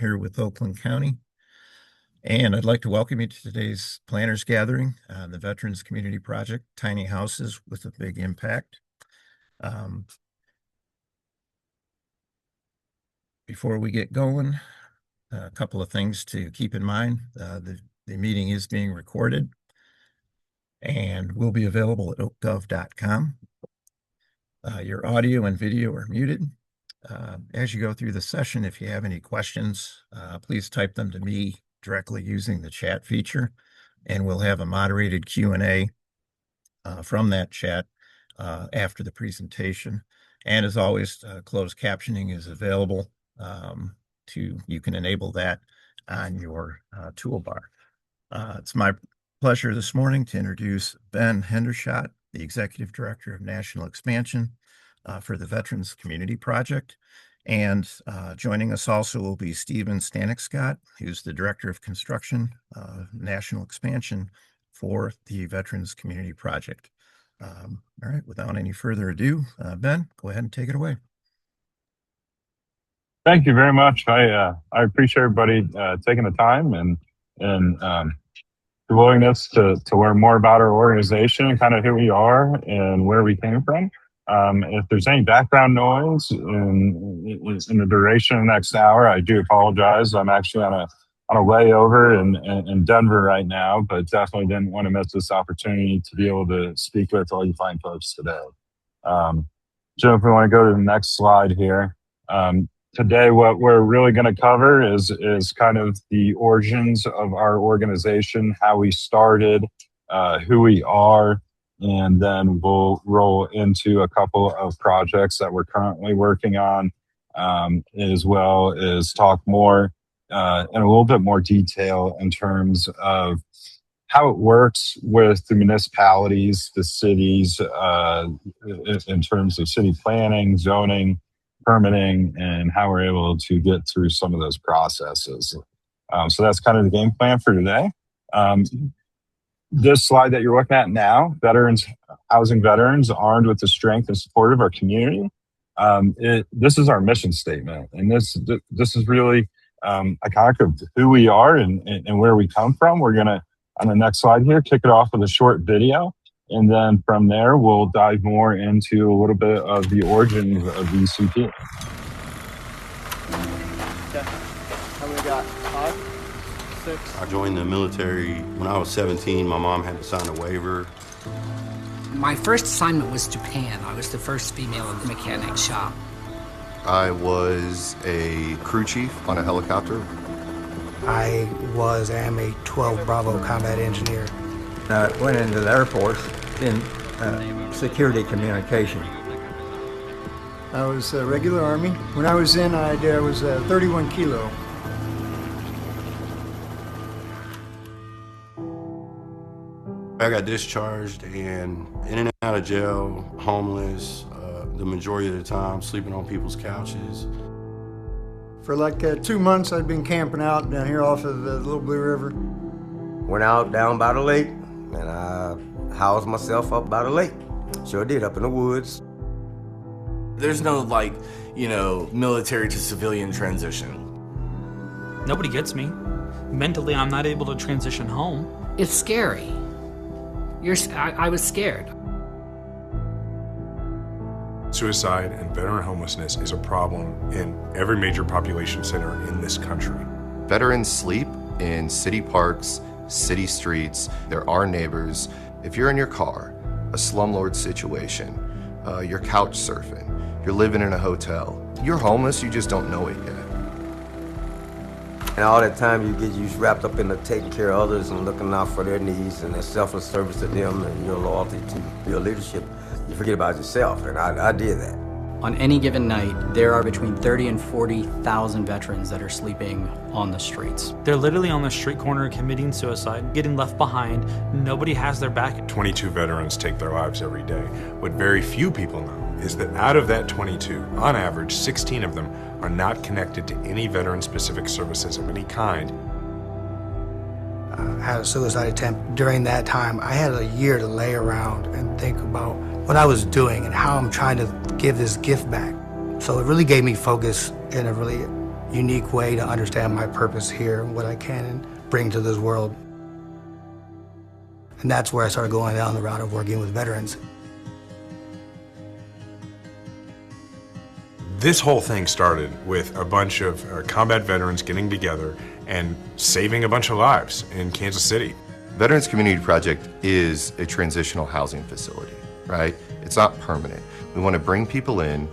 here with Oakland County. And I'd like to welcome you to today's planners gathering on the Veterans Community Project, Tiny Houses with a Big Impact. Before we get going, a couple of things to keep in mind. The meeting is being recorded and will be available at oakgov.com. Your audio and video are muted. As you go through the session, if you have any questions, please type them to me directly using the chat feature, and we'll have a moderated Q&A from that chat after the presentation. And as always, closed captioning is available. You can enable that on your toolbar. It's my pleasure this morning to introduce Ben Hendershot, the Executive Director of National Expansion for the Veterans Community Project. And joining us also will be Stephen Stanek-Scott, who's the Director of Construction, National Expansion for the Veterans Community Project. All right, without any further ado, Ben, go ahead and take it away. Thank you very much. I appreciate everybody taking the time and the willingness to learn more about our organization and kind of who we are and where we came from. If there's any background noise in the duration of the next hour, I do apologize. I'm actually on a layover in Denver right now, but definitely didn't want to miss this opportunity to be able to speak with all you fine folks today. Jim, if we want to go to the next slide here. Today, what we're really going to cover is kind of the origins of our organization, how we started, who we are, and then we'll roll into a couple of projects that we're currently working on, as well as talk more in a little bit more detail in terms of how it works with the municipalities, the cities, in terms of city planning, zoning, permitting, and how we're able to get through some of those processes. So that's kind of the game plan for today. This slide that you're looking at now, veterans, housing veterans armed with the strength and support of our community. This is our mission statement. And this is really iconic of who we are and where we come from. We're going to, on the next slide here, kick it off with a short video. And then from there, we'll dive more into a little bit of the origins of VCP. Okay. How many got? 5, 6? I joined the military when I was 17. My mom had to sign a waiver. My first assignment was Japan. I was the first female in the mechanic shop. I was a crew chief on a helicopter. I am a 12 Bravo combat engineer. I went into the Air Force in security communication. I was a regular Army. When I was in, I was 31 kilo. I got discharged and in and out of jail, homeless, the majority of the time sleeping on people's couches. For like 2 months, I'd been camping out down here off of the Little Blue River. Went out down by the lake, and I housed myself up by the lake. Sure did, up in the woods. There's no, military to civilian transition. Nobody gets me. Mentally, I'm not able to transition home. It's scary. I was scared. Suicide and veteran homelessness is a problem in every major population center in this country. Veterans sleep in city parks, city streets. There are neighbors. If you're in your car, a slumlord situation, you're couch surfing, you're living in a hotel, you're homeless, you just don't know it yet. And all that time you wrapped up in the taking care of others and looking out for their needs and the selfless service to them and your loyalty to your leadership, you forget about yourself, and I did that. On any given night, there are between 30 and 40,000 veterans that are sleeping on the streets. They're literally on the street corner committing suicide, getting left behind. Nobody has their back. 22 veterans take their lives every day. What very few people know is that out of that 22, on average, 16 of them are not connected to any veteran-specific services of any kind. I had a suicide attempt. During that time, I had a year to lay around and think about what I was doing and how I'm trying to give this gift back. So it really gave me focus in a really unique way to understand my purpose here, what I can bring to this world. And that's where I started going down the route of working with veterans. This whole thing started with a bunch of combat veterans getting together and saving a bunch of lives in Kansas City. Veterans Community Project is a transitional housing facility, right? It's not permanent. We want to bring people in,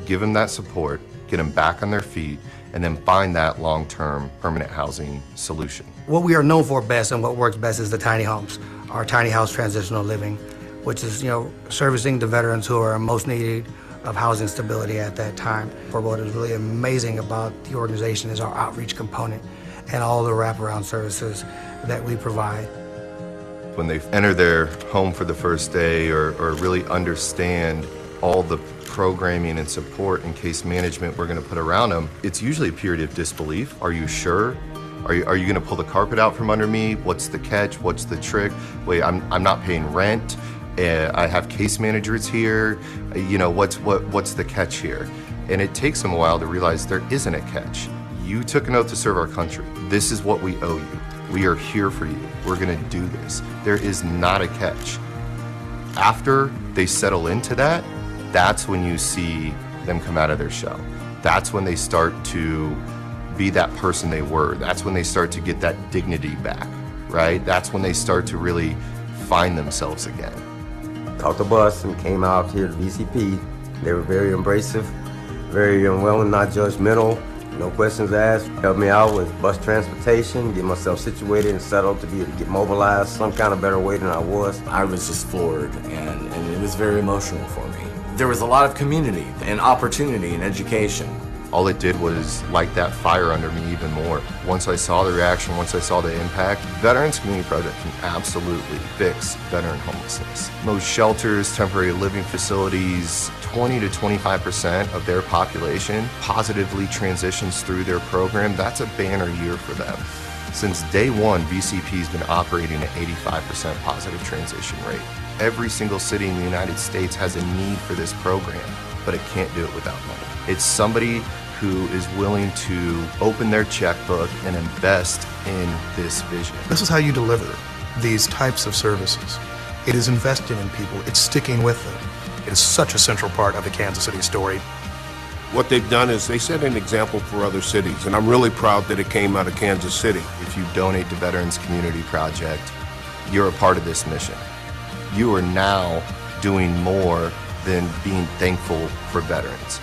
give them that support, get them back on their feet, and then find that long-term permanent housing solution. What we are known for best and what works best is the tiny homes, our tiny house transitional living, which is, servicing the veterans who are most needed of housing stability at that time. For what is really amazing about the organization is our outreach component and all the wraparound services that we provide. When they enter their home for the first day or really understand all the programming and support and case management we're going to put around them, it's usually a period of disbelief. Are you sure? Are you going to pull the carpet out from under me? What's the catch? What's the trick? Wait, I'm not paying rent. I have case managers here. What's the catch here? And it takes them a while to realize there isn't a catch. You took an oath to serve our country. This is what we owe you. We are here for you. We're going to do this. There is not a catch. After they settle into that, that's when you see them come out of their shell. That's when they start to be that person they were. That's when they start to get that dignity back, right? That's when they start to really find themselves again. Caught the bus and came out here to VCP. They were very embracive, very unwilling, not judgmental, no questions asked. Helped me out with bus transportation, get myself situated and settled to be able to get mobilized some kind of better way than I was. I was just floored, and it was very emotional for me. There was a lot of community and opportunity and education. All it did was light that fire under me even more. Once I saw the reaction, once I saw the impact, Veterans Community Project can absolutely fix veteran homelessness. Most shelters, temporary living facilities, 20 to 25% of their population positively transitions through their program. That's a banner year for them. Since day one, VCP has been operating at 85% positive transition rate. Every single city in the United States has a need for this program, but it can't do it without money. It's somebody who is willing to open their checkbook and invest in this vision. This is how you deliver these types of services. It is investing in people. It's sticking with them. It is such a central part of the Kansas City story. What they've done is they set an example for other cities, and I'm really proud that it came out of Kansas City. If you donate to Veterans Community Project, you're a part of this mission. You are now doing more than being thankful for veterans.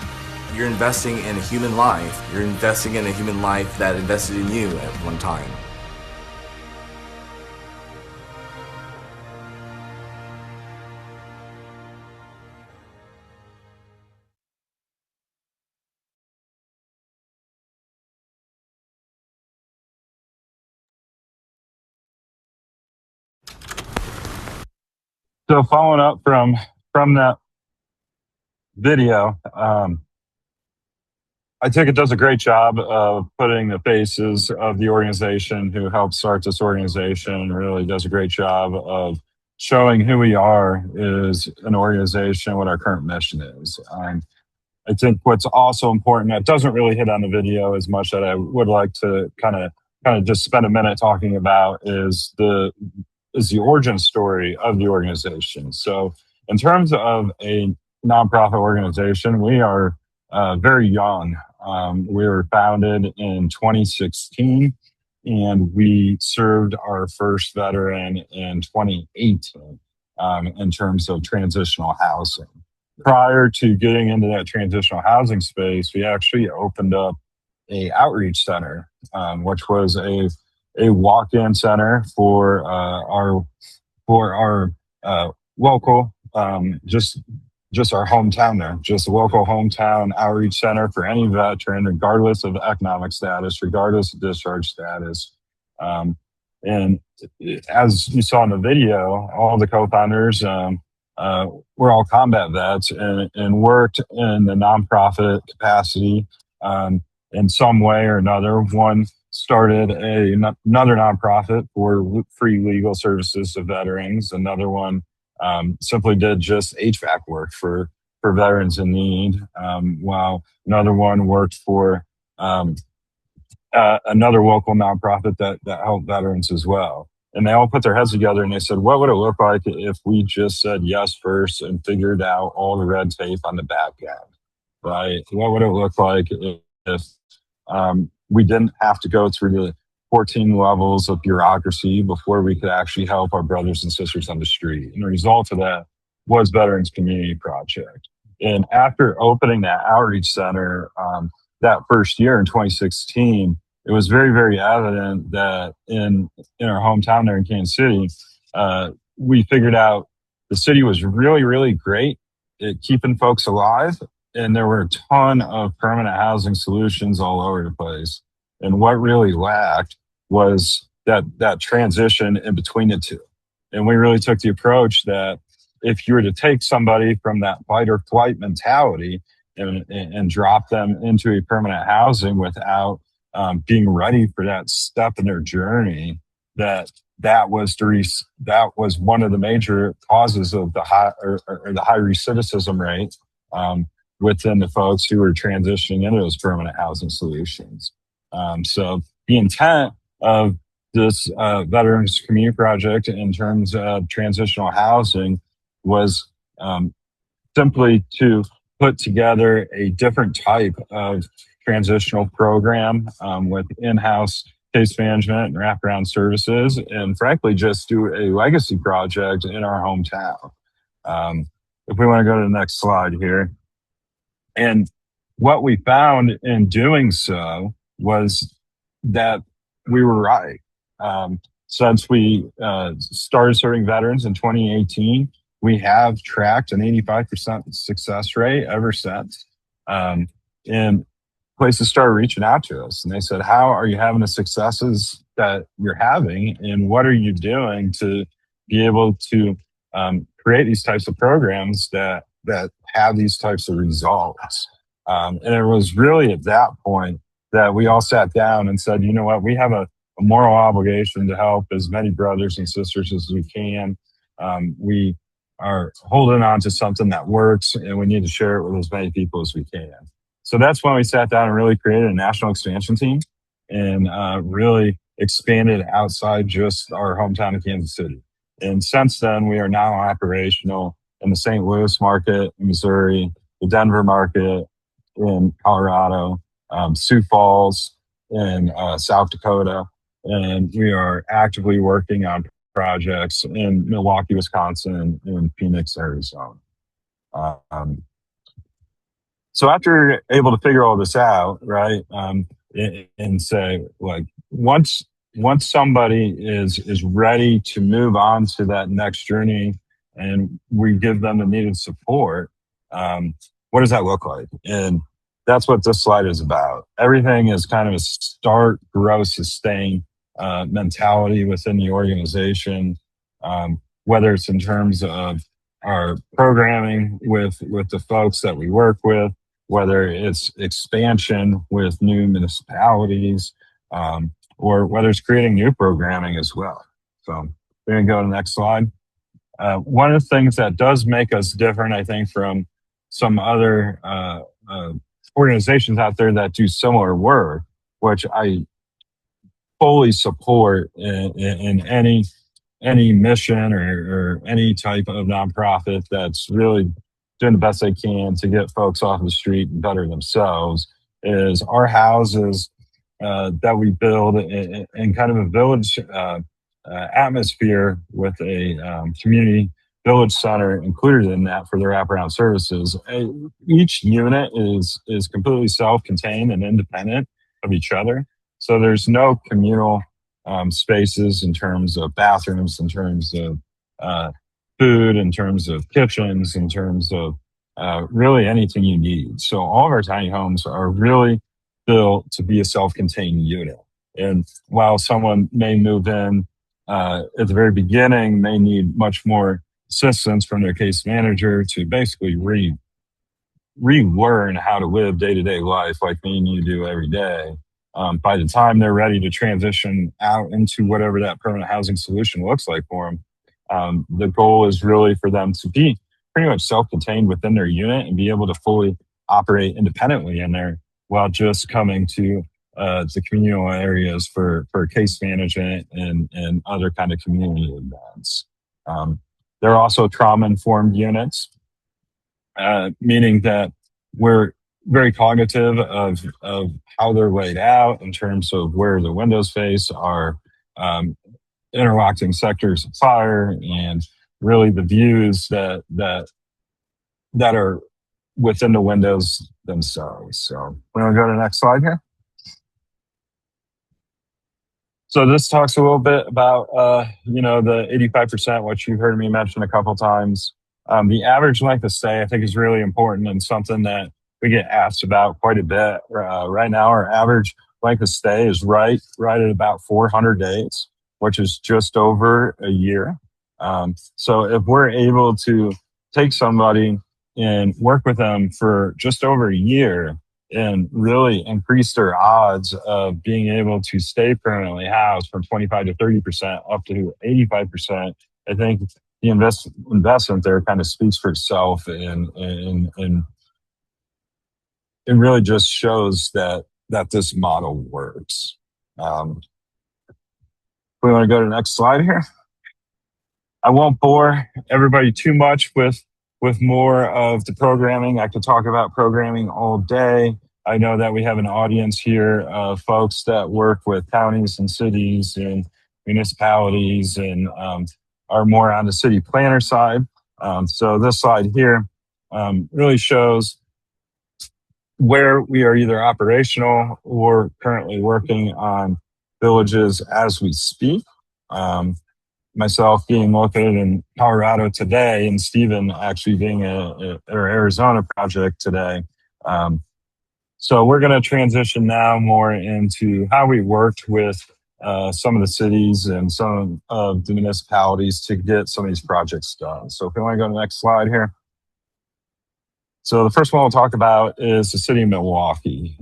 You're investing in a human life. You're investing in a human life that invested in you at one time. So following up from that video, I think it does a great job of putting the faces of the organization who helped start this organization. Really does a great job of showing who we are as an organization, what our current mission is. I think what's also important that doesn't really hit on the video as much that I would like to kind of just spend a minute talking about is the origin story of the organization. So in terms of a nonprofit organization, we are very young. We were founded in 2016, and we served our first veteran in 2018 in terms of transitional housing. Prior to getting into that transitional housing space, we actually opened up a outreach center, which was a walk-in center for our local, just our hometown there, just a local hometown outreach center for any veteran, regardless of economic status, regardless of discharge status. And as you saw in the video, all the co-founders were all combat vets and worked in the nonprofit capacity in some way or another. One started another nonprofit for free legal services to veterans. Another one simply did just HVAC work for veterans in need, while another one worked for another local nonprofit that helped veterans as well. And they all put their heads together and they said, what would it look like if we just said yes first and figured out all the red tape on the back end, right? What would it look like if we didn't have to go through the 14 levels of bureaucracy before we could actually help our brothers and sisters on the street? And the result of that was Veterans Community Project. And after opening that outreach center that first year in 2016, it was very, very evident that in our hometown there in Kansas City, we figured out the city was really, really great at keeping folks alive. And there were a ton of permanent housing solutions all over the place. And what really lacked was that transition in between the two. And we really took the approach that if you were to take somebody from that fight or flight mentality and drop them into a permanent housing without being ready for that step in their journey, that was one of the major causes of the high recidivism rate within the folks who were transitioning into those permanent housing solutions. So the intent of this Veterans Community Project in terms of transitional housing was simply to put together a different type of transitional program with in-house case management and wraparound services, and frankly, just do a legacy project in our hometown. If we want to go to the next slide here. And what we found in doing so was that we were right. Since we started serving veterans in 2018, we have tracked an 85% success rate ever since. And places started reaching out to us and they said, how are you having the successes that you're having? And what are you doing to be able to create these types of programs that have these types of results? And it was really at that point that we all sat down and said, you know what, we have a moral obligation to help as many brothers and sisters as we can. We are holding on to something that works and we need to share it with as many people as we can. So that's when we sat down and really created a national expansion team and really expanded outside just our hometown of Kansas City. And since then, we are now operational in the St. Louis market in Missouri, the Denver market in Colorado, Sioux Falls in South Dakota, and we are actively working on projects in Milwaukee, Wisconsin, and Phoenix, Arizona. So after able to figure all this out, right, and say, like, once somebody is ready to move on to that next journey and we give them the needed support, what does that look like? And that's what this slide is about. Everything is kind of a start, grow, sustain mentality within the organization, whether it's in terms of our programming with the folks that we work with, whether it's expansion with new municipalities, or whether it's creating new programming as well. So we're going to go to the next slide. One of the things that does make us different, I think, from some other organizations out there that do similar work, which I fully support in any mission or any type of nonprofit that's really doing the best they can to get folks off the street and better themselves, is our houses that we build in kind of a village atmosphere with a community village center included in that for their wraparound services. Each unit is completely self-contained and independent of each other. So there's no communal spaces in terms of bathrooms, in terms of food, in terms of kitchens, in terms of really anything you need. So all of our tiny homes are really built to be a self-contained unit. And while someone may move in at the very beginning, may need much more assistance from their case manager to basically relearn how to live day-to-day life like me and you do every day. By the time they're ready to transition out into whatever that permanent housing solution looks like for them, the goal is really for them to be pretty much self-contained within their unit and be able to fully operate independently in there while just coming to the communal areas for case management and other kind of community events. There are also trauma-informed units, meaning that we're very cognitive of how they're laid out in terms of where the windows face, are interlocking sectors of fire, and really the views that are within the windows themselves. So we're going to go to the next slide here. So this talks a little bit about, the 85%, which you've heard me mention a couple times. The average length of stay, I think, is really important and something that we get asked about quite a bit. Right now, our average length of stay is right at about 400 days, which is just over a year. So if we're able to take somebody and work with them for just over a year and really increase their odds of being able to stay permanently housed from 25 to 30% up to 85%, I think the investment there kind of speaks for itself, and it really just shows that this model works. We want to go to the next slide here. I won't bore everybody too much with more of the programming. I could talk about programming all day. I know that we have an audience here of folks that work with counties and cities and municipalities and are more on the city planner side. So this slide here really shows where we are either operational or currently working on villages as we speak. Myself being located in Colorado today, and Stephen actually being at our Arizona project today. So we're going to transition now more into how we worked with some of the cities and some of the municipalities to get some of these projects done. So if we want to go to the next slide here. So the first one we'll talk about is the city of Milwaukee.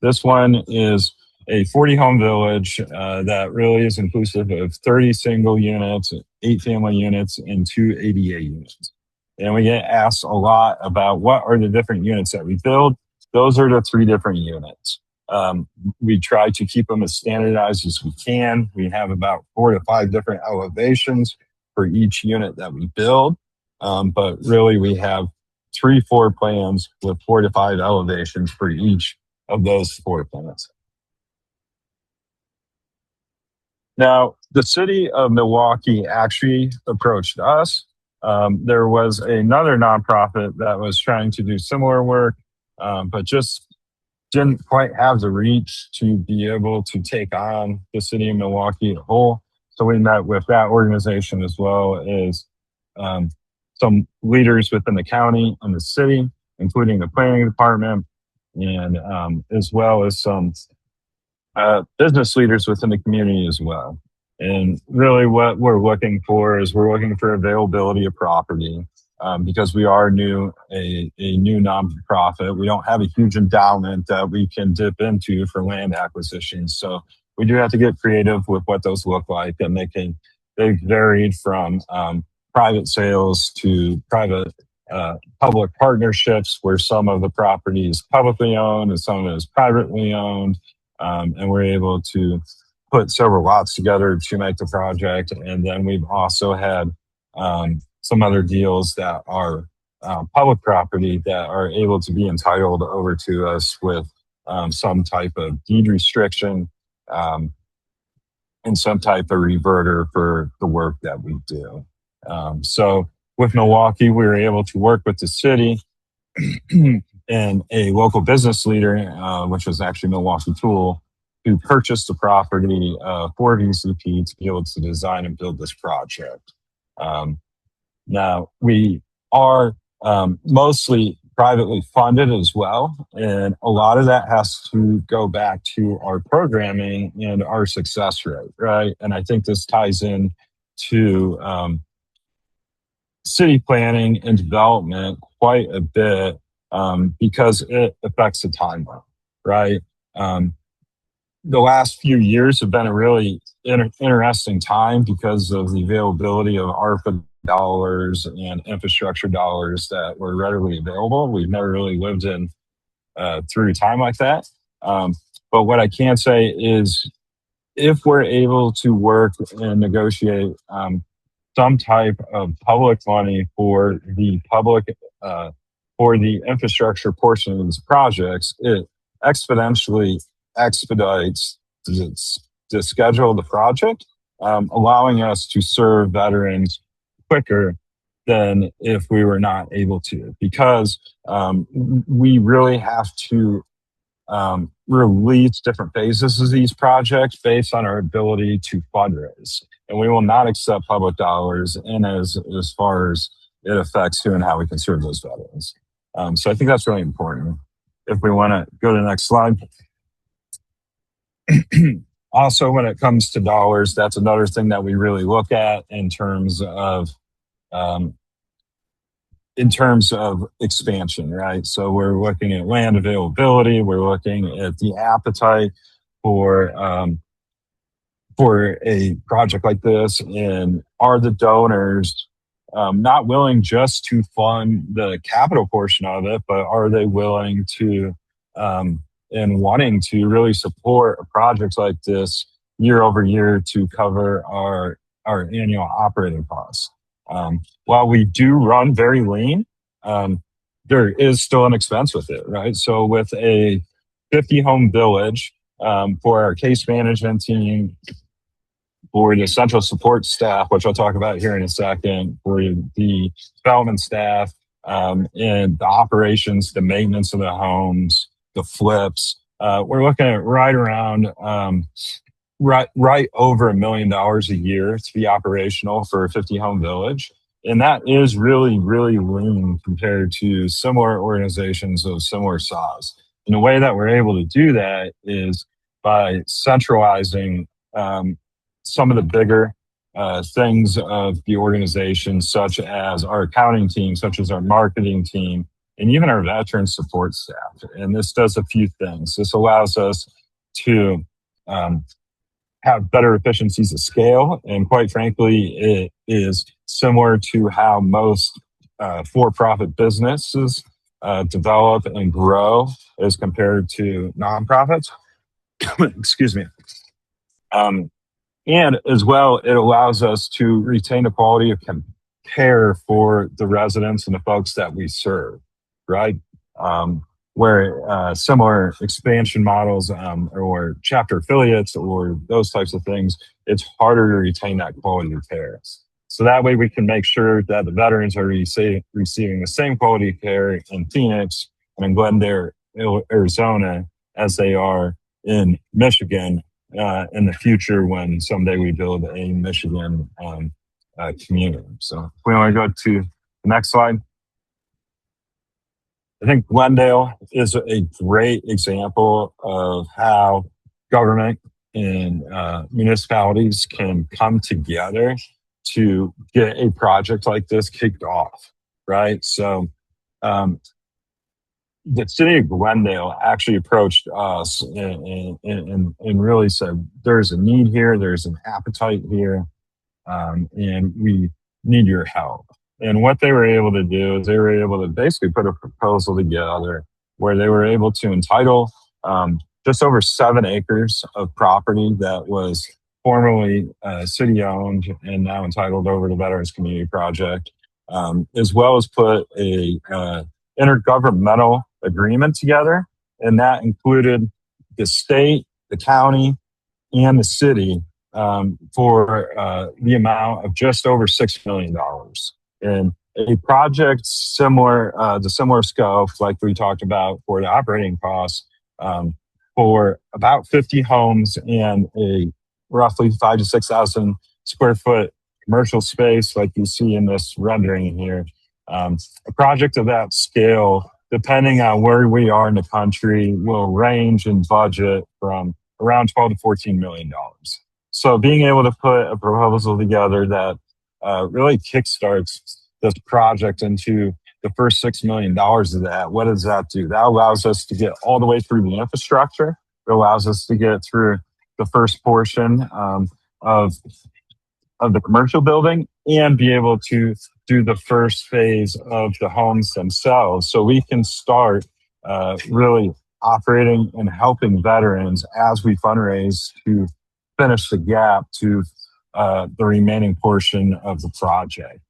This one is a 40-home village that really is inclusive of 30 single units, 8 family units, and 2 ADA units. And we get asked a lot about what are the different units that we build. Those are the 3 different units. We try to keep them as standardized as we can. We have about 4 to 5 different elevations for each unit that we build. But really we have 3 floor plans with 4 to 5 elevations for each of those floor plans. Now, the city of Milwaukee actually approached us. There was another nonprofit that was trying to do similar work, but just didn't quite have the reach to be able to take on the city of Milwaukee as a whole. So we met with that organization as well as some leaders within the county and the city, including the planning department, and as well as some business leaders within the community as well. And really what we're looking for is we're looking for availability of property because we are a new nonprofit. We don't have a huge endowment that we can dip into for land acquisitions. So we do have to get creative with what those look like, and they've varied from private sales to private public partnerships where some of the property is publicly owned and some of it is privately owned. And we're able to put several lots together to make the project. And then we've also had some other deals that are public property that are able to be entitled over to us with some type of deed restriction and some type of reverter for the work that we do. So with Milwaukee, we were able to work with the city and a local business leader, which was actually Milwaukee Tool, who purchased the property for VCP to be able to design and build this project. Now, we are mostly privately funded as well, and a lot of that has to go back to our programming and our success rate, right? And I think this ties in to city planning and development quite a bit because it affects the timeline, right? The last few years have been a really interesting time because of the availability of ARPA dollars and infrastructure dollars that were readily available. We've never really lived in through a time like that. But what I can say is if we're able to work and negotiate some type of public money for the public, for the infrastructure portion of these projects, it exponentially expedites the schedule of the project, allowing us to serve veterans quicker than if we were not able to, because we really have to release different phases of these projects based on our ability to fundraise. And we will not accept public dollars in as far as it affects who and how we can serve those veterans. So I think that's really important. If we want to go to the next slide. Also, when it comes to dollars, that's another thing that we really look at in terms of expansion, right? So we're looking at land availability. We're looking at the appetite for a project like this, and are the donors not willing just to fund the capital portion of it, but are they willing to and wanting to really support projects like this year over year to cover our annual operating costs. While we do run very lean, there is still an expense with it, right? So with a 50 home village, for our case management team, for the central support staff, which I'll talk about here in a second, for the development staff, and the operations, the maintenance of the homes, the flips, we're looking at right around right over $1 million a year to be operational for a 50 home village. And that is really, really lean compared to similar organizations of similar size. And the way that we're able to do that is by centralizing some of the bigger things of the organization, such as our accounting team, such as our marketing team, and even our veteran support staff. And this does a few things. This allows us to have better efficiencies of scale. And quite frankly, it is similar to how most for-profit businesses develop and grow as compared to nonprofits. Excuse me. And as well, it allows us to retain the quality of care for the residents and the folks that we serve, right? Where similar expansion models or chapter affiliates or those types of things, it's harder to retain that quality of care. So that way we can make sure that the veterans are receiving the same quality of care in Phoenix and in Glendale, Arizona, as they are in Michigan in the future when someday we build a Michigan community. So if we want to go to the next slide. I think Glendale is a great example of how government and municipalities can come together to get a project like this kicked off, right? So the city of Glendale actually approached us and really said, there's a need here, there's an appetite here, and we need your help. And what they were able to do is they were able to basically put a proposal together where they were able to entitle just over 7 acres of property that was formerly city owned and now entitled over to Veterans Community Project, as well as put a intergovernmental agreement together. And that included the state, the county, and the city for the amount of just over $6 million. And a project similar, the similar scope, like we talked about for the operating costs, for about 50 homes and a roughly 5,000 to 6,000 square foot commercial space, like you see in this rendering here. A project of that scale, depending on where we are in the country, will range in budget from around $12 to $14 million. So being able to put a proposal together that really kickstarts this project into the first $6 million of that, what does that do? That allows us to get all the way through the infrastructure. It allows us to get through the first portion of the commercial building and be able to do the first phase of the homes themselves. So we can start really operating and helping veterans as we fundraise to finish the gap to the remaining portion of the project,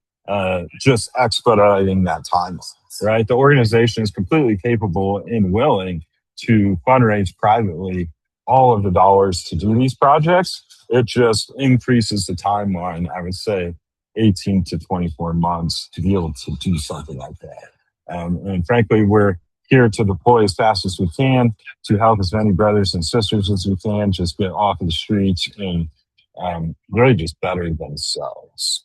just expediting that timeline, right? The organization is completely capable and willing to fundraise privately all of the dollars to do these projects. It just increases the timeline, I would say 18 to 24 months to be able to do something like that. And frankly, we're here to deploy as fast as we can to help as many brothers and sisters as we can just get off of the streets and really just better themselves.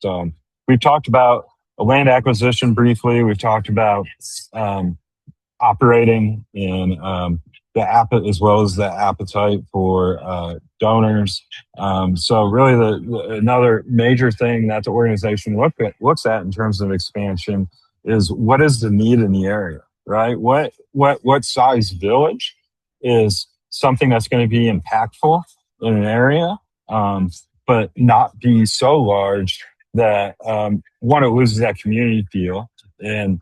So we've talked about a land acquisition briefly. We've talked about operating in as well as the appetite for donors. So really another major thing that the organization looks at in terms of expansion is what is the need in the area, right? What size village is something that's going to be impactful in an area, but not be so large that one, it loses that community feel, and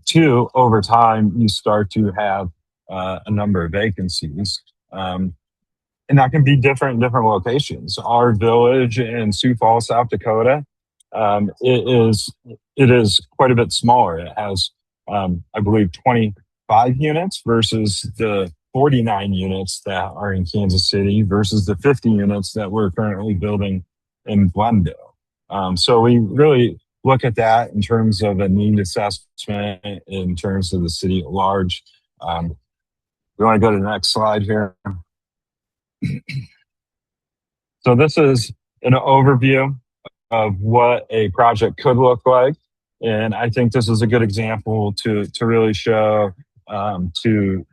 two, over time you start to have a number of vacancies, and that can be different in different locations. Our village in Sioux Falls, South Dakota, it is quite a bit smaller. It has, I believe, 25 units versus the 49 units that are in Kansas City versus the 50 units that we're currently building in Glendale. So we really look at that in terms of a need assessment, in terms of the city at large. We want to go to the next slide here. So this is an overview of what a project could look like. And I think this is a good example to really show to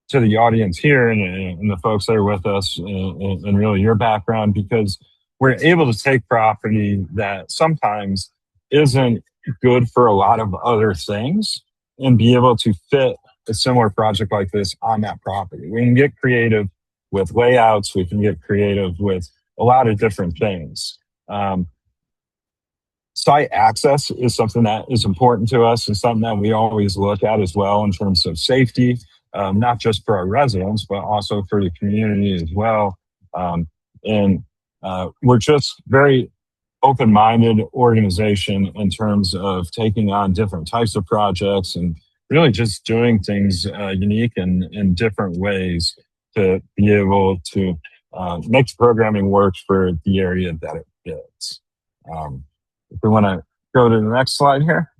the audience here and the folks that are with us and really your background, because we're able to take property that sometimes isn't good for a lot of other things and be able to fit a similar project like this on that property. We can get creative with layouts. We can get creative with a lot of different things. Site access is something that is important to us and something that we always look at as well in terms of safety, not just for our residents, but also for the community as well. And we're just very open-minded organization in terms of taking on different types of projects and really just doing things unique and in different ways to be able to make the programming work for the area that it fits. If we want to go to the next slide here.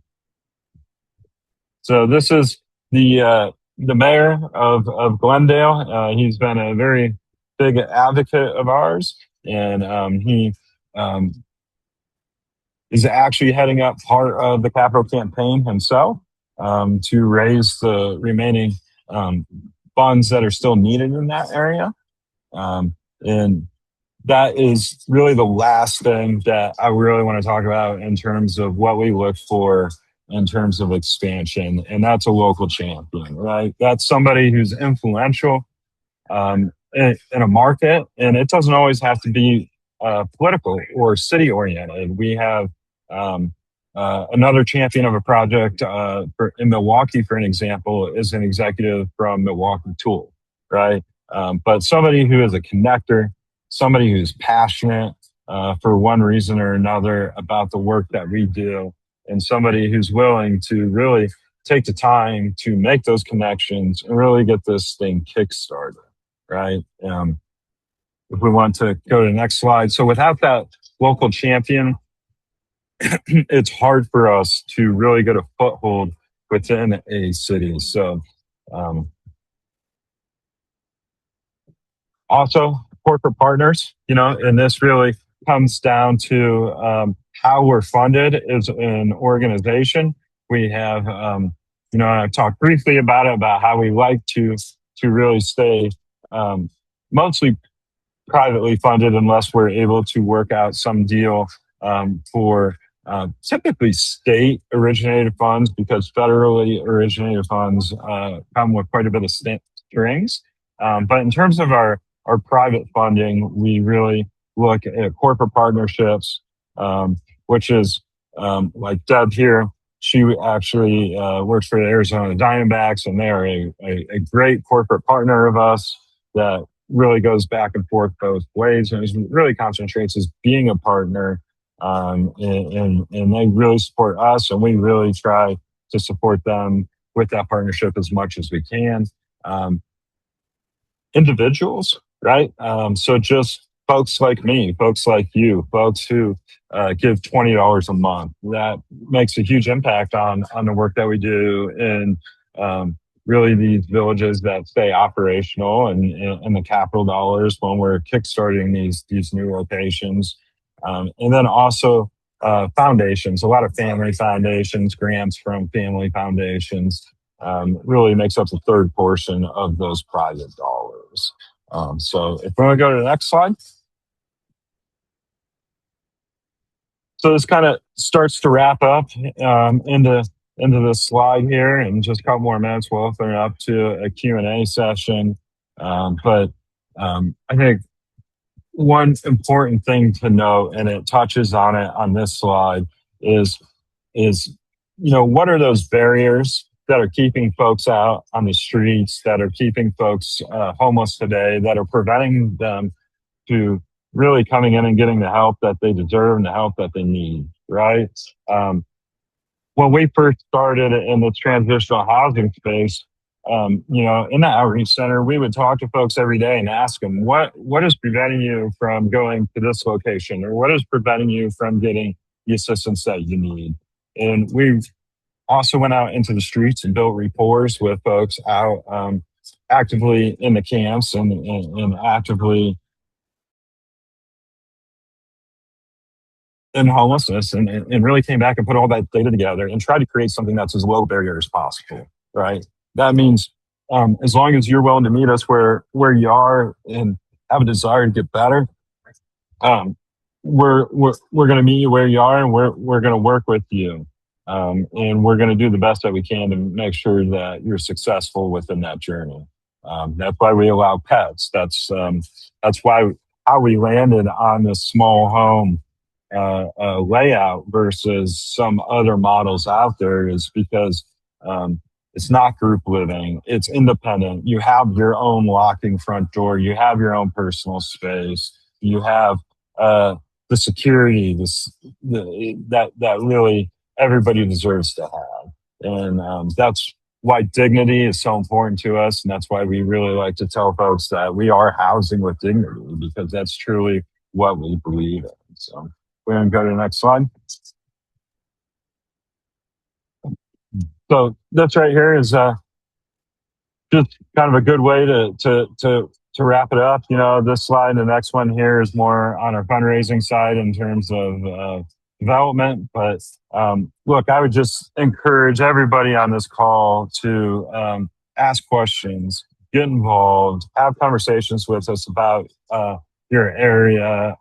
So this is the mayor of Glendale. He's been a very big advocate of ours, and he is actually heading up part of the capital campaign himself to raise the remaining funds that are still needed in that area. And that is really the last thing that I really want to talk about in terms of what we look for in terms of expansion. And that's a local champion, right? That's somebody who's influential in a market. And it doesn't always have to be political or city oriented. We have another champion of a project in Milwaukee, for an example, is an executive from Milwaukee Tool, right? But somebody who is a connector, somebody who's passionate for one reason or another about the work that we do, and somebody who's willing to really take the time to make those connections and really get this thing kickstarted, right? If we want to go to the next slide. So without that local champion, it's hard for us to really get a foothold within a city. So also corporate partners, and this really comes down to how we're funded as an organization. We have, I've talked briefly about it, about how we like to really stay mostly privately funded unless we're able to work out some deal for typically state originated funds, because federally originated funds come with quite a bit of strings. But in terms of our private funding, we really look at corporate partnerships, which is like Deb here. She actually works for the Arizona Diamondbacks, and they are a great corporate partner of us that really goes back and forth both ways, and really concentrates as being a partner. And they really support us, and we really try to support them with that partnership as much as we can. Individuals, right? So just folks like me, folks like you, folks who give $20 a month, that makes a huge impact on the work that we do in really these villages that stay operational, and the capital dollars when we're kickstarting these new locations. And then also foundations, a lot of family foundations, grants from family foundations, really makes up the third portion of those private dollars. So if we want to go to the next slide. So this kind of starts to wrap up into this slide here. In just a couple more minutes, we'll open it up to a Q&A session. But I think one important thing to note, and it touches on it on this slide, is what are those barriers that are keeping folks out on the streets, that are keeping folks homeless today, that are preventing them to really coming in and getting the help that they deserve and the help that they need, right? When we first started in the transitional housing space, in the outreach center, we would talk to folks every day and ask them, what is preventing you from going to this location, or what is preventing you from getting the assistance that you need? And we also went out into the streets and built rapport with folks out actively in the camps and actively in homelessness, and really came back and put all that data together and tried to create something that's as low barrier as possible, right? That means as long as you're willing to meet us where you are and have a desire to get better, we're going to meet you where you are, and we're going to work with you, and we're going to do the best that we can to make sure that you're successful within that journey. That's why we allow pets. That's why how we landed on this small home layout versus some other models out there is because it's not group living, it's independent. You have your own locking front door, you have your own personal space, you have the security that really everybody deserves to have. And that's why dignity is so important to us, and that's why we really like to tell folks that we are housing with dignity, because that's truly what we believe in. So we're going to go to the next slide. So this right here is just kind of a good way to wrap it up. This slide and the next one here is more on our fundraising side in terms of development. But look, I would just encourage everybody on this call to ask questions, get involved, have conversations with us about your area,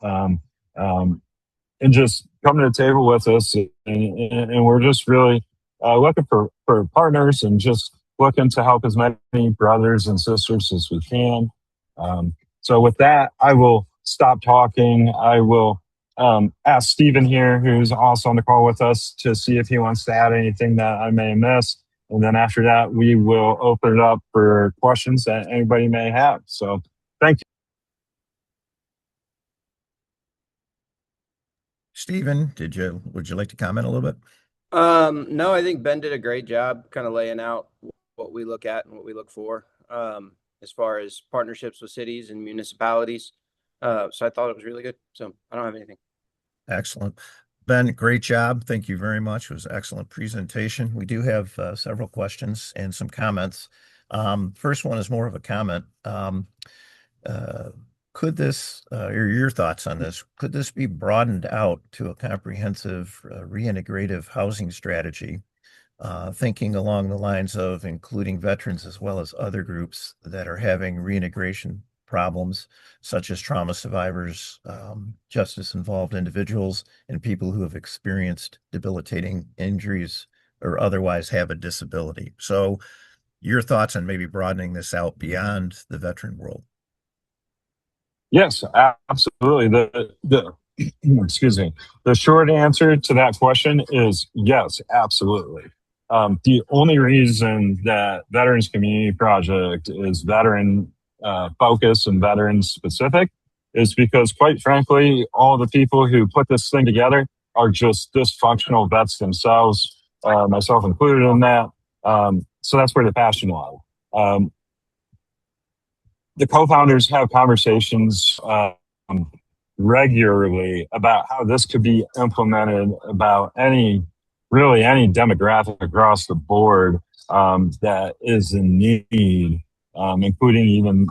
and just come to the table with us. And we're just really looking for partners, and just looking to help as many brothers and sisters as we can. So with that, I will stop talking. I will ask Stephen here, who's also on the call with us, to see if he wants to add anything that I may miss. And then after that, we will open it up for questions that anybody may have. So thank you. Stephen, would you like to comment a little bit? No, I think Ben did a great job kind of laying out what we look at and what we look for as far as partnerships with cities and municipalities. So I thought it was really good. So I don't have anything. Excellent. Ben, great job. Thank you very much. It was an excellent presentation. We do have several questions and some comments. First one is more of a comment. Could this, or your thoughts on this, could this be broadened out to a comprehensive reintegrative housing strategy, thinking along the lines of including veterans as well as other groups that are having reintegration problems, such as trauma survivors, justice-involved individuals, and people who have experienced debilitating injuries or otherwise have a disability? So your thoughts on maybe broadening this out beyond the veteran world? Yes, absolutely. excuse me. The short answer to that question is yes, absolutely. The only reason that Veterans Community Project is veteran focused and veteran specific is because, quite frankly, all the people who put this thing together are just dysfunctional vets themselves, myself included in that. So that's where the passion lies. The co-founders have conversations regularly about how this could be implemented about really any demographic across the board that is in need, including even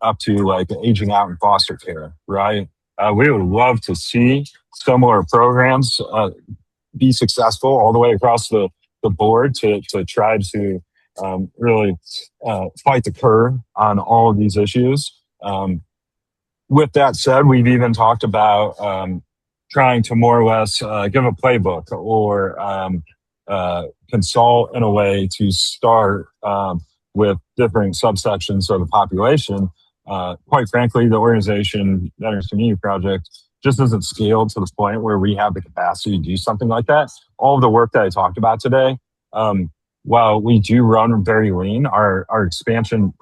up to like aging out in foster care, right? We would love to see similar programs be successful all the way across the board to try to really fight the curve on all of these issues. With that said, we've even talked about trying to more or less give a playbook or consult in a way to start with different subsections of the population. Quite frankly, the organization, Veterans Community Project, just isn't scaled to the point where we have the capacity to do something like that. All of the work that I talked about today, while we do run very lean, our expansion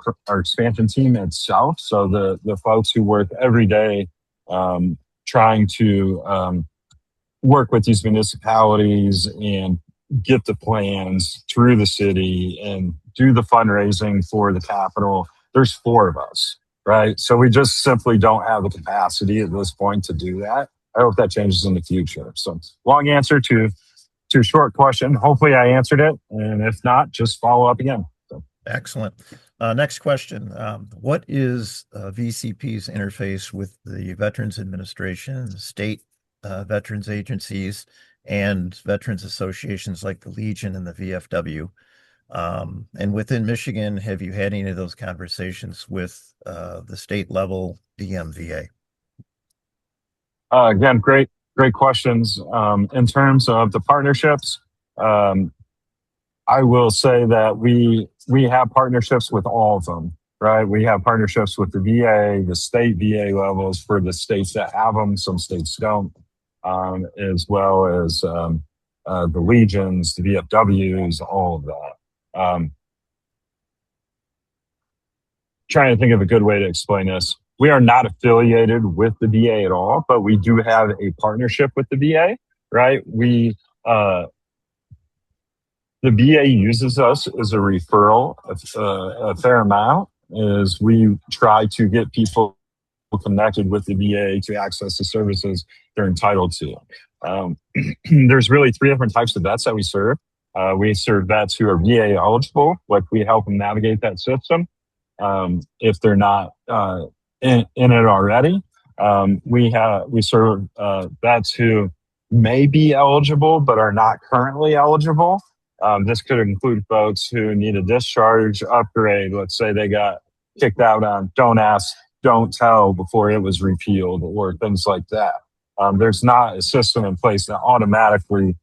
team itself, so the folks who work every day trying to work with these municipalities and get the plans through the city and do the fundraising for the capital, there's 4 of us, right? So we just simply don't have the capacity at this point to do that. I hope that changes in the future. So long answer to a short question. Hopefully I answered it. And if not, just follow up again. So. Excellent. Next question. What is VCP's interface with the Veterans Administration, state veterans agencies, and veterans associations like the Legion and the VFW? And within Michigan, have you had any of those conversations with the state level DMVA? Again, great questions. In terms of the partnerships, I will say that we have partnerships with all of them, right? We have partnerships with the VA, the state VA levels for the states that have them. Some states don't, as well as the Legions, the VFWs, all of that. Trying to think of a good way to explain this. We are not affiliated with the VA at all, but we do have a partnership with the VA, right? The VA uses us as a referral a fair amount as we try to get people connected with the VA to access the services they're entitled to. There's really 3 different types of vets that we serve. We serve vets who are VA eligible, like we help them navigate that system. If they're not in it already, we serve vets who may be eligible but are not currently eligible. This could include folks who need a discharge upgrade. Let's say they got kicked out on Don't Ask, Don't Tell before it was repealed, or things like that. There's not a system in place that automatically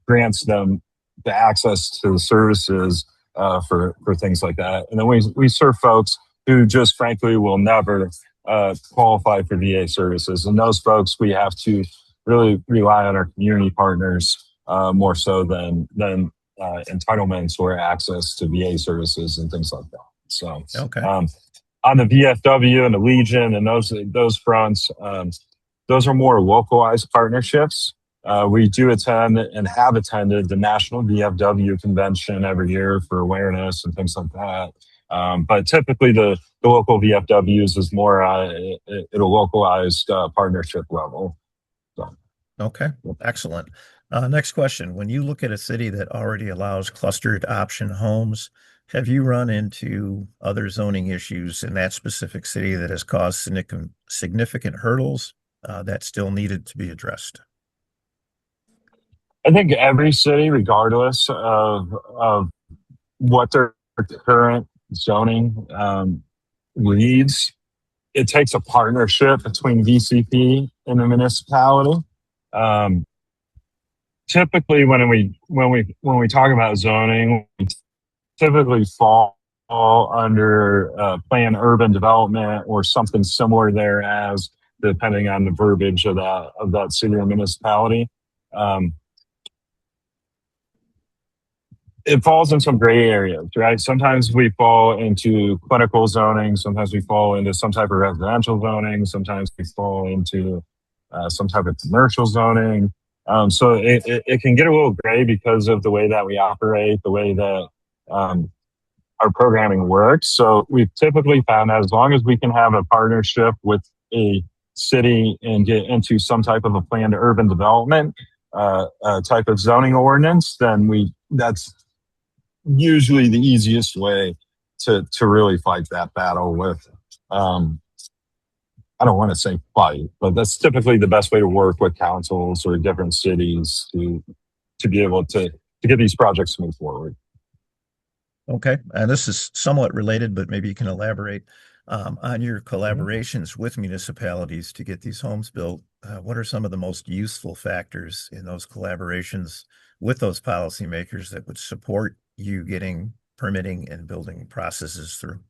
grants them the access to the services for things like that. And then we serve folks who just frankly will never qualify for VA services. And those folks, we have to really rely on our community partners more so than entitlements or access to VA services and things like that. So, okay. On the VFW and the Legion and those fronts, those are more localized partnerships. We do attend and have attended the National VFW Convention every year for awareness and things like that. But typically the local VFWs is more at a localized partnership level. So. Okay, excellent. Next question. When you look at a city that already allows clustered option homes, have you run into other zoning issues in that specific city that has caused significant hurdles that still needed to be addressed? I think every city, regardless of what their current zoning reads, it takes a partnership between VCP and the municipality. Typically, when we talk about zoning, we typically fall under planned urban development or something similar there as depending on the verbiage of that city or municipality. It falls in some gray areas, right? Sometimes we fall into clinical zoning. Sometimes we fall into some type of residential zoning. Sometimes we fall into some type of commercial zoning. So it can get a little gray because of the way that we operate, the way that our programming works. So we've typically found that as long as we can have a partnership with a city and get into some type of a planned urban development type of zoning ordinance, then that's usually the easiest way to really fight that battle with. I don't want to say fight, but that's typically the best way to work with councils or different cities to be able to get these projects to move forward. Okay, and this is somewhat related, but maybe you can elaborate on your collaborations with municipalities to get these homes built. What are some of the most useful factors in those collaborations with those policymakers that would support you getting permitting and building processes through?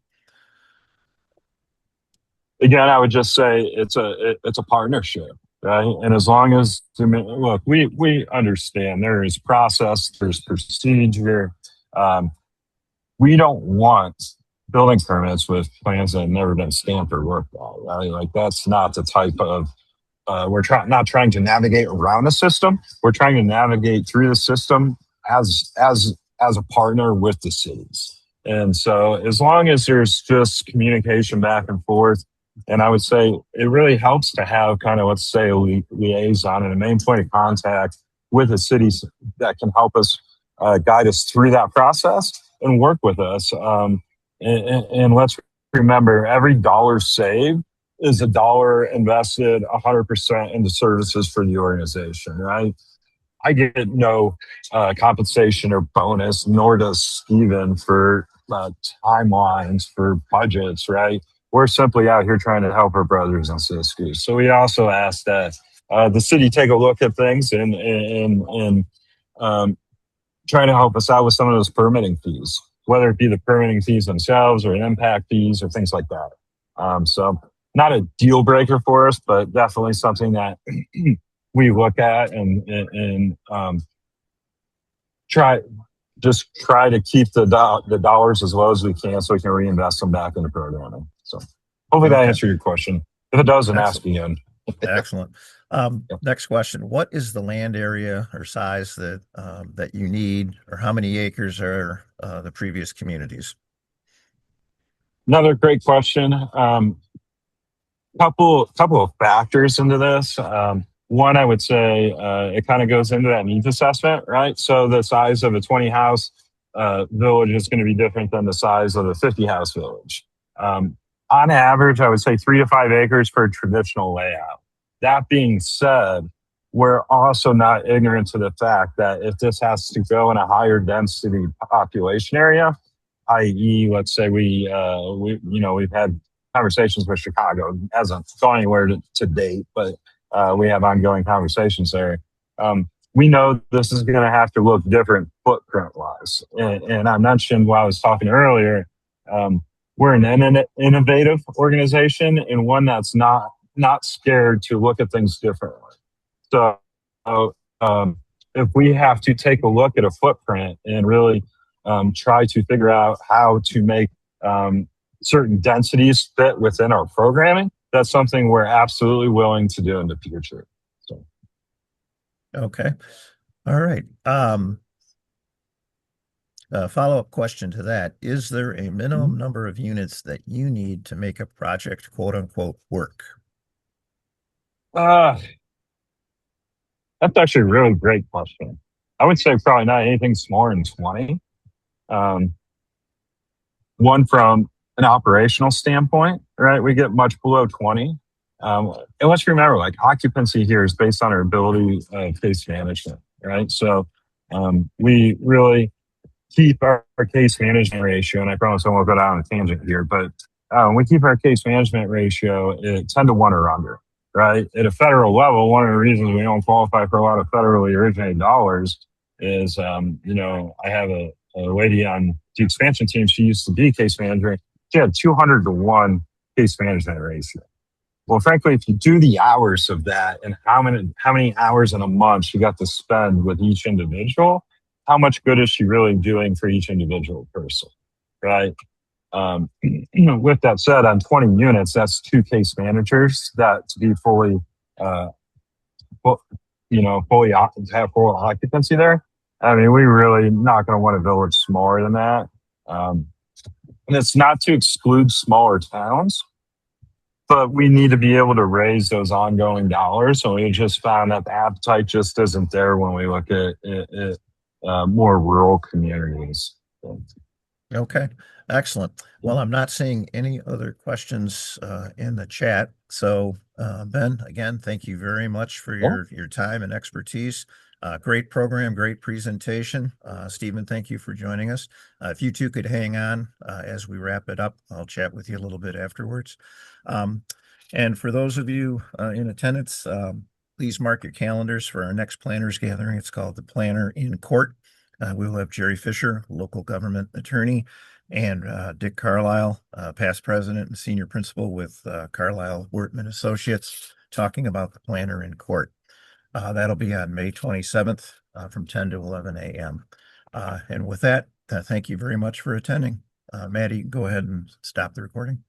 Again, I would just say it's a partnership, right? And as long as, look, we understand there is process, there's procedure. We don't want building permits with plans that have never been stamped or worked on, right? Like that's not the type of, we're not trying to navigate around the system. We're trying to navigate through the system as a partner with the cities. And so as long as there's just communication back and forth, and I would say it really helps to have kind of, let's say, a liaison and a main point of contact with the cities that can help us guide us through that process and work with us. And let's remember, every dollar saved is a dollar invested 100% into services for the organization, right? I get no compensation or bonus, nor does Steven for timelines, for budgets, right? We're simply out here trying to help our brothers and sisters. So we also ask that the city take a look at things and try to help us out with some of those permitting fees, whether it be the permitting fees themselves or impact fees or things like that. So not a deal breaker for us, but definitely something that we look at and try to keep the dollars as low as we can so we can reinvest them back into programming. So hopefully that answered your question. If it doesn't, ask again. Excellent. Next question. What is the land area or size that you need, or how many acres are the previous communities? Another great question. Couple of factors into this. One, I would say it kind of goes into that needs assessment, right? So the size of a 20 house village is going to be different than the size of a 50 house village. On average, I would say 3 to 5 acres for a traditional layout. That being said, we're also not ignorant to the fact that if this has to go in a higher density population area, i.e., let's say we've had conversations with Chicago. It hasn't gone anywhere to date, but we have ongoing conversations there. We know this is going to have to look different footprint wise. And I mentioned while I was talking earlier, we're an innovative organization and one that's not scared to look at things differently. So if we have to take a look at a footprint and really try to figure out how to make certain densities fit within our programming, that's something we're absolutely willing to do in the future. So. Okay. All right. Follow-up question to that. Is there a minimum number of units that you need to make a project, quote unquote, work? That's actually a really great question. I would say probably not anything smaller than 20. One, from an operational standpoint, right? We get much below 20. And let's remember, like, occupancy here is based on our ability of case management, right? So we really keep our case management ratio, and I promise I won't go down a tangent here, but we keep our case management ratio at 10 to 1 or under, right? At a federal level, one of the reasons we don't qualify for a lot of federally originated dollars is, I have a lady on the expansion team. She used to be case manager. She had 200 to 1 case management ratio. Well, frankly, if you do the hours of that and how many hours in a month you got to spend with each individual, how much good is she really doing for each individual person, right? With that said, on 20 units, that's 2 case managers that to be fully, have full occupancy there. I mean, we really not going to want a village smaller than that. And it's not to exclude smaller towns, but we need to be able to raise those ongoing dollars. So we just found that the appetite just isn't there when we look at more rural communities. Okay, excellent. Well, I'm not seeing any other questions in the chat. So, Ben, again, thank you very much for your time and expertise. Great program, great presentation. Stephen, thank you for joining us. If you two could hang on as we wrap it up, I'll chat with you a little bit afterwards. And for those of you in attendance, please mark your calendars for our next planners gathering. It's called the Planner in Court. We will have Jerry Fisher, local government attorney, and Dick Carlisle, past president and senior principal with Carlisle Wortman Associates, talking about the planner in court. That'll be on May 27th from 10 to 11 a.m. And with that, thank you very much for attending. Maddie, go ahead and stop the recording.